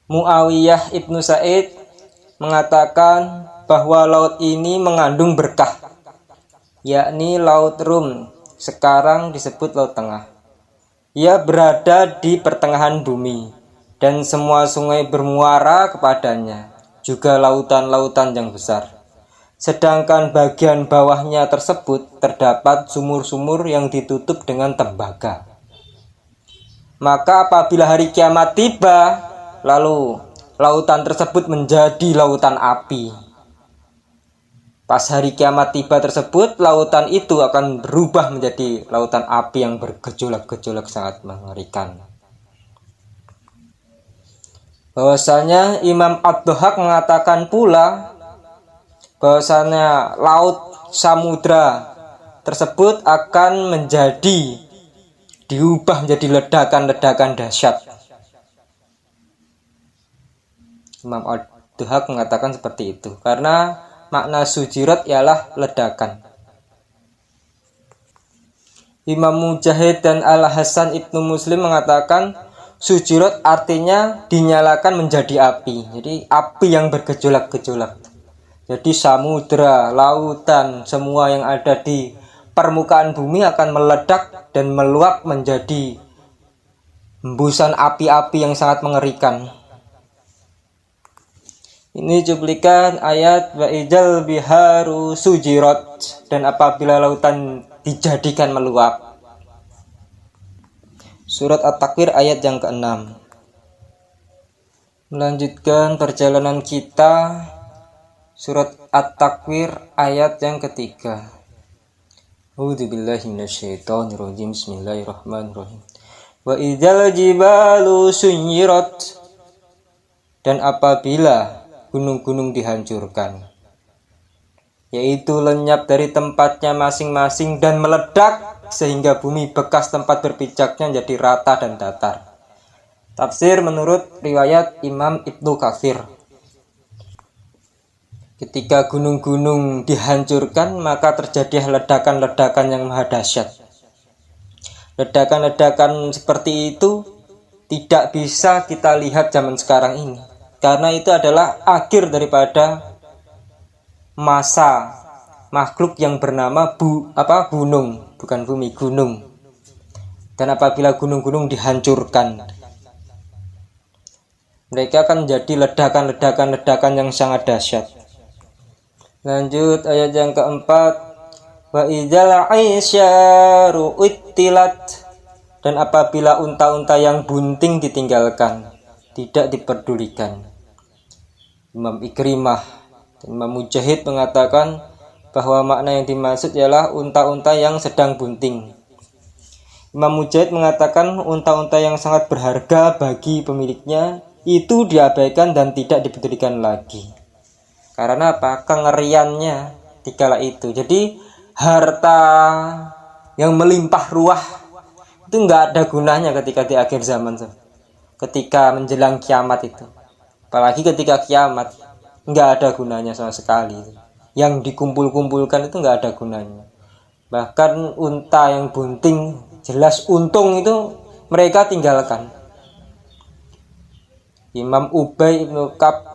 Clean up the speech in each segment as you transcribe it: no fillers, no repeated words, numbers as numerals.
Muawiyah ibnu Sa'id mengatakan bahwa laut ini mengandung berkah, yakni Laut Rum, sekarang disebut Laut Tengah. Ia berada di pertengahan bumi, dan semua sungai bermuara kepadanya, juga lautan-lautan yang besar. Sedangkan bagian bawahnya tersebut terdapat sumur-sumur yang ditutup dengan tembaga. Maka apabila hari kiamat tiba, lalu lautan tersebut menjadi lautan api. Pas hari kiamat tiba tersebut, lautan itu akan berubah menjadi lautan api yang bergejolak-gejolak sangat mengerikan. Bahwasanya Imam Ad-Dhahhak mengatakan pula bahwasanya laut samudra tersebut akan diubah menjadi ledakan-ledakan dahsyat. Imam Ad-Dhahhak mengatakan seperti itu karena makna sujirat ialah ledakan. Imam Mujahid dan Al-Hasan Ibnu Muslim mengatakan sujirat artinya dinyalakan menjadi api. Jadi api yang bergejolak-gejolak. Jadi samudra, lautan, semua yang ada di permukaan bumi akan meledak dan meluap menjadi hembusan api-api yang sangat mengerikan. Ini cuplikan ayat wa ijal biharu sujirat, dan apabila lautan dijadikan meluap. Surat At-Takwir ayat yang ke-6. Melanjutkan perjalanan kita, surat At-Takwir ayat yang ketiga. A'udzubillahi minasyaitonirrajim. Bismillahirrahmanirrahim. Wa idzal jibalu suyirat, dan apabila gunung-gunung dihancurkan, yaitu lenyap dari tempatnya masing-masing dan meledak sehingga bumi bekas tempat berpijaknya jadi rata dan datar. Tafsir menurut riwayat Imam Ibnu Katsir, ketika gunung-gunung dihancurkan maka terjadi ledakan-ledakan yang maha dahsyat. Ledakan-ledakan seperti itu tidak bisa kita lihat zaman sekarang ini, karena itu adalah akhir daripada masa makhluk yang bernama gunung, bukan bumi, gunung. Dan apabila gunung-gunung dihancurkan, mereka akan menjadi ledakan-ledakan yang sangat dahsyat. Lanjut ayat yang keempat, wa idzal aisyaru uttilat, dan apabila unta-unta yang bunting ditinggalkan, tidak diperdulikan. Imam Ikrimah dan Imam Mujahid mengatakan bahwa makna yang dimaksud ialah unta-unta yang sedang bunting. Imam Mujahid mengatakan unta-unta yang sangat berharga bagi pemiliknya itu diabaikan dan tidak dipedulikan lagi. Karena apa? Kengeriannya dikala itu. Jadi harta yang melimpah ruah itu nggak ada gunanya ketika di akhir zaman, ketika menjelang kiamat itu. Apalagi ketika kiamat nggak ada gunanya sama sekali. Yang dikumpul-kumpulkan itu nggak ada gunanya. Bahkan unta yang bunting jelas untung itu mereka tinggalkan. Imam Ubay ibnu Ka'b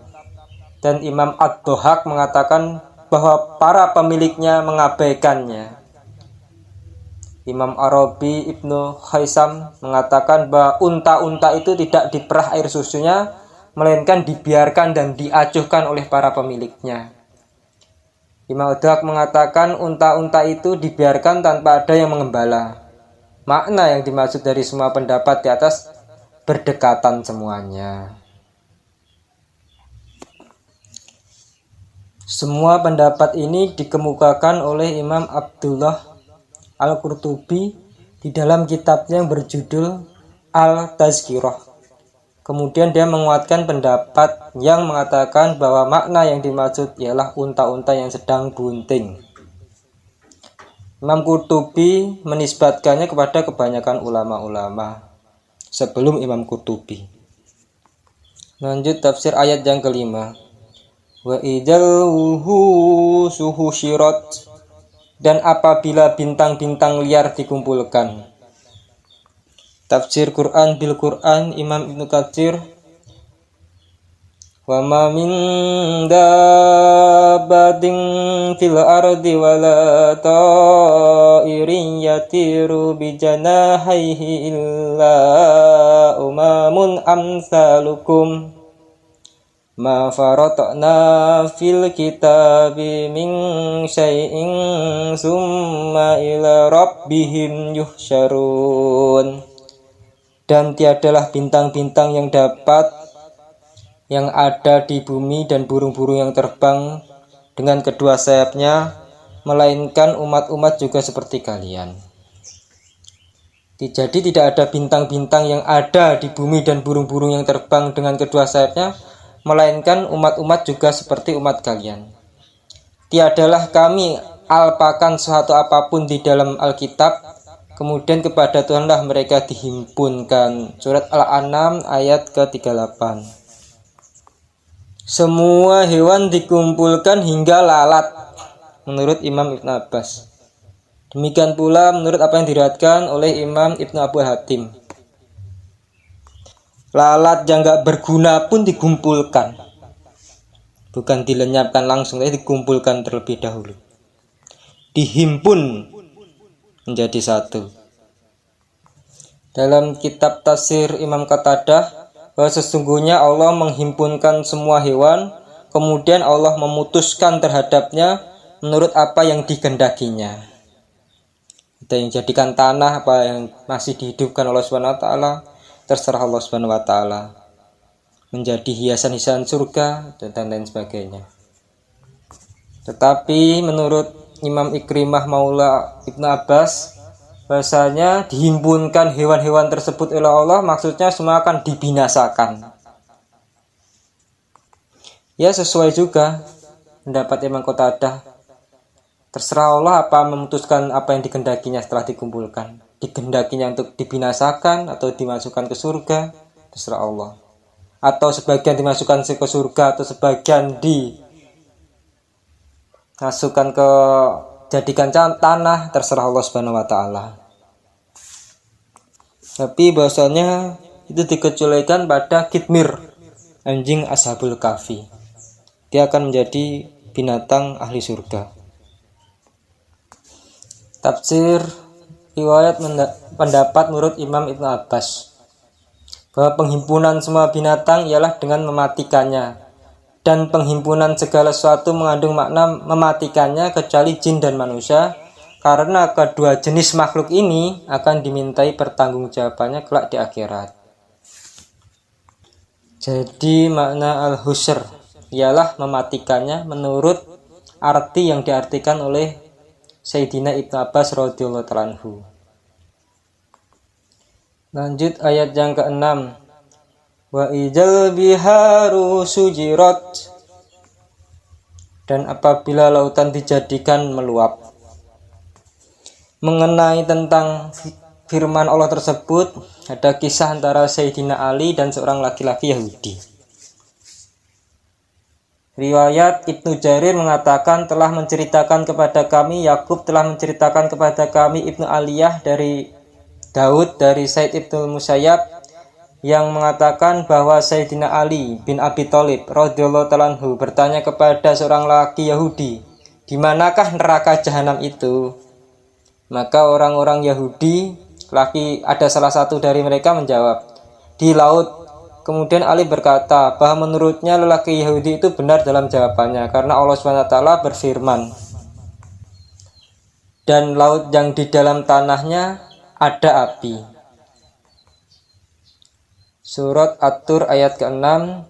dan Imam Ad-Dhahhak mengatakan bahwa para pemiliknya mengabaikannya. Imam Arabi ibnu Khaisam mengatakan bahwa unta-unta itu tidak diperah air susunya, melainkan dibiarkan dan diacuhkan oleh para pemiliknya. Imam Ad-Dhahhak mengatakan unta-unta itu dibiarkan tanpa ada yang mengembala. Makna yang dimaksud dari semua pendapat di atas berdekatan semuanya. Semua pendapat ini dikemukakan oleh Imam Abdullah Al-Qurtubi di dalam kitabnya yang berjudul Al-Tazkirah. Kemudian dia menguatkan pendapat yang mengatakan bahwa makna yang dimaksud ialah unta-unta yang sedang bunting. Imam Qurtubi menisbatkannya kepada kebanyakan ulama-ulama sebelum Imam Qurtubi. Lanjut tafsir ayat yang kelima. Wa idzal suhusyirat, dan apabila bintang-bintang liar dikumpulkan. Tafsir Quran bil Quran Imam Ibnu Katsir Wa ma min dabbatin fil ardi wala ta'irin yatiru bi janahihi illa umamun amsalukum ma faratna fil kitabi min syai'in summa ila rabbihim yuhsyarun. Dan tiadalah bintang-bintang yang ada di bumi dan burung-burung yang terbang dengan kedua sayapnya, melainkan umat-umat juga seperti kalian. Jadi tidak ada bintang-bintang yang ada di bumi dan burung-burung yang terbang dengan kedua sayapnya, melainkan umat-umat juga seperti umat kalian. Tiadalah kami alpakan suatu apapun di dalam Alkitab, kemudian kepada Tuhanlah mereka dihimpunkan. Surat Al-An'am ayat ke-38. Semua hewan dikumpulkan hingga lalat, menurut Imam Ibn Abbas. Demikian pula menurut apa yang diriwayatkan oleh Imam Ibn Abu Hatim. Lalat yang gak berguna pun dikumpulkan, bukan dilenyapkan langsung, tapi dikumpulkan terlebih dahulu, dihimpun menjadi satu. Dalam kitab tafsir Imam Qatadah, bahwa sesungguhnya Allah menghimpunkan semua hewan, kemudian Allah memutuskan terhadapnya menurut apa yang dikehendakinya. Ada yang jadikan tanah, apa yang masih dihidupkan Allah SWT, terserah Allah SWT. Menjadi hiasan-hiasan surga dan lain sebagainya. Tetapi menurut Imam Ikrimah Maula Ibnu Abbas, bahasanya dihimpunkan hewan-hewan tersebut oleh Allah, maksudnya semua akan dibinasakan. Ya, sesuai juga pendapat Imam Qatadah. Terserah Allah apa memutuskan apa yang dikehendakinya setelah dikumpulkan. Dikehendakinya untuk dibinasakan atau dimasukkan ke surga, terserah Allah. Atau sebagian dimasukkan ke surga atau sebagian dimasukkan ke jadikan tanah, terserah Allah Subhanahu wa taala. Tapi bahasanya itu dikecualikan pada kitmir, anjing Ashabul Kahfi. Dia akan menjadi binatang ahli surga. Tafsir riwayat pendapat menurut Imam Ibn Abbas bahwa penghimpunan semua binatang ialah dengan mematikannya, dan penghimpunan segala sesuatu mengandung makna mematikannya kecuali jin dan manusia, karena kedua jenis makhluk ini akan dimintai pertanggungjawabannya kelak di akhirat. Jadi makna al-husr ialah mematikannya menurut arti yang diartikan oleh Sayyidina Ibnu Abbas radhiyallahu ta'ala anhu. Lanjut ayat yang ke-6. Wa idzal biharu sujirat. Dan apabila lautan dijadikan meluap. Mengenai tentang firman Allah tersebut, ada kisah antara Sayyidina Ali dan seorang laki-laki Yahudi. Riwayat Ibnu Jarir mengatakan telah menceritakan kepada kami, Yakub telah menceritakan kepada kami Ibnu Aliyah dari Daud dari Said Ibnu Musayyab yang mengatakan bahwa Sayyidina Ali bin Abi Thalib radhiyallahu ta'ala anhu bertanya kepada seorang laki Yahudi, di manakah neraka jahanam itu? Maka orang-orang Yahudi, ada salah satu dari mereka menjawab, di laut. Kemudian Ali berkata bahwa menurutnya lelaki Yahudi itu benar dalam jawabannya, karena Allah SWT berfirman, dan laut yang di dalam tanahnya ada api. Surat At-Tur ayat ke-6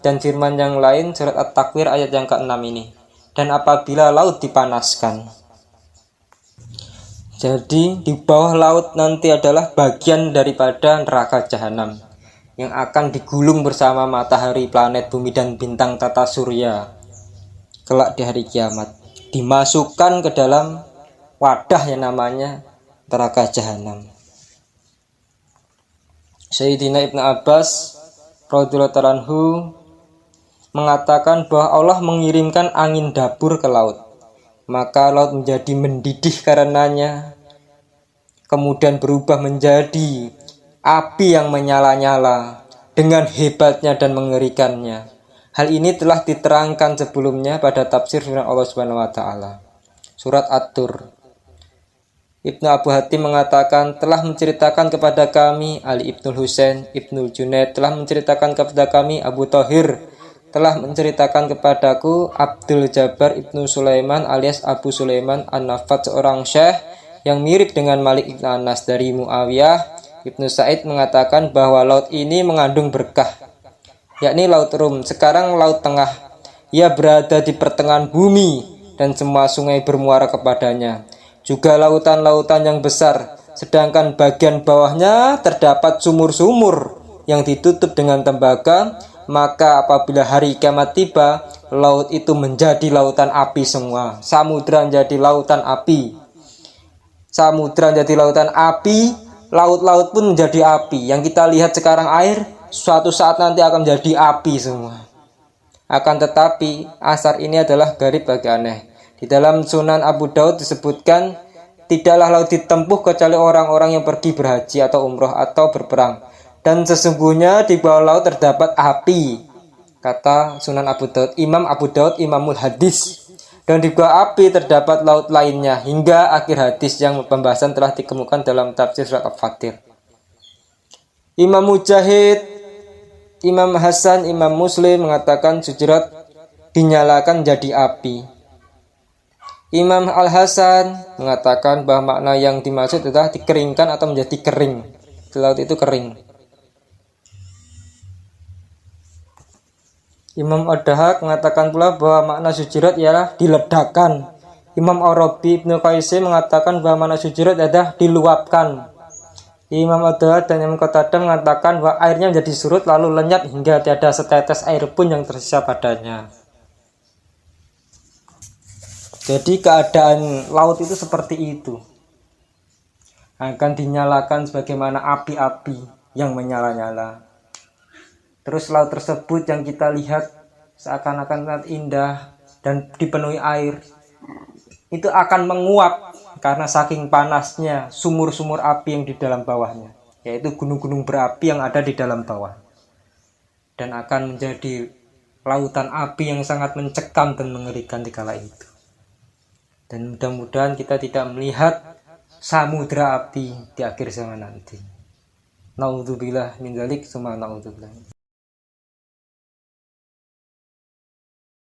dan firman yang lain surat At-Takwir ayat yang ke-6 ini. Dan apabila laut dipanaskan. Jadi di bawah laut nanti adalah bagian daripada neraka jahanam yang akan digulung bersama matahari, planet, bumi, dan bintang tata surya kelak di hari kiamat. Dimasukkan ke dalam wadah yang namanya neraka jahanam. Sayyidina Ibn Abbas radhiyallahu ta'ala anhu mengatakan bahwa Allah mengirimkan angin dapur ke laut, maka laut menjadi mendidih karenanya, kemudian berubah menjadi api yang menyala-nyala dengan hebatnya dan mengerikannya. Hal ini telah diterangkan sebelumnya pada tafsir firman Allah Subhanahu wa taala. Surat At-Tur. Ibnu Abu Hatim mengatakan telah menceritakan kepada kami Ali Ibnul Husain, Ibnul Junaid telah menceritakan kepada kami Abu Thahir telah menceritakan kepadaku Abdul Jabbar Ibnu Sulaiman alias Abu Sulaiman An-Nafat seorang syekh yang mirip dengan Malik Ibn Anas dari Muawiyah. Ibnu Sa'id mengatakan bahwa laut ini mengandung berkah, yakni Laut Rum, sekarang Laut Tengah. Ia berada di pertengahan bumi dan semua sungai bermuara kepadanya. Juga lautan-lautan yang besar, sedangkan bagian bawahnya terdapat sumur-sumur yang ditutup dengan tembaga. Maka apabila hari kiamat tiba, laut itu menjadi lautan api semua. Samudra menjadi lautan api. Samudra menjadi lautan api, laut-laut pun menjadi api. Yang kita lihat sekarang air, suatu saat nanti akan menjadi api semua. Akan tetapi, asar ini adalah gharib bagi aneh. Di dalam Sunan Abu Daud disebutkan, tidaklah laut ditempuh kecuali orang-orang yang pergi berhaji atau umroh atau berperang. Dan sesungguhnya di bawah laut terdapat api, kata Sunan Abu Daud, Imam Abu Daud, Imamul Hadis. Dan di bawah api terdapat laut lainnya, hingga akhir hadis yang pembahasan telah dikemukakan dalam tafsir surat Al-Fatir. Imam Mujahid, Imam Hasan, Imam Muslim mengatakan Sujurat dinyalakan jadi api. Imam Al-Hasan mengatakan bahwa makna yang dimaksud adalah dikeringkan atau menjadi kering. Laut itu kering. Imam Ad-Dahak mengatakan pula bahwa makna sujurat ialah diledakkan. Imam Arabi Ibnu Qaisi mengatakan bahwa makna sujurat adalah diluapkan. Imam Ad-Dahak dan Imam Qatadah mengatakan bahwa airnya menjadi surut lalu lenyap hingga tiada setetes air pun yang tersisa padanya. Jadi keadaan laut itu seperti itu, akan dinyalakan sebagaimana api-api yang menyala-nyala. Terus laut tersebut yang kita lihat seakan-akan sangat indah dan dipenuhi air, itu akan menguap karena saking panasnya sumur-sumur api yang di dalam bawahnya, yaitu gunung-gunung berapi yang ada di dalam bawah, dan akan menjadi lautan api yang sangat mencekam dan mengerikan di kala itu. Dan mudah-mudahan kita tidak melihat samudra api di akhir zaman nanti. Naudzubillah min dzalik, summa naudzubillah.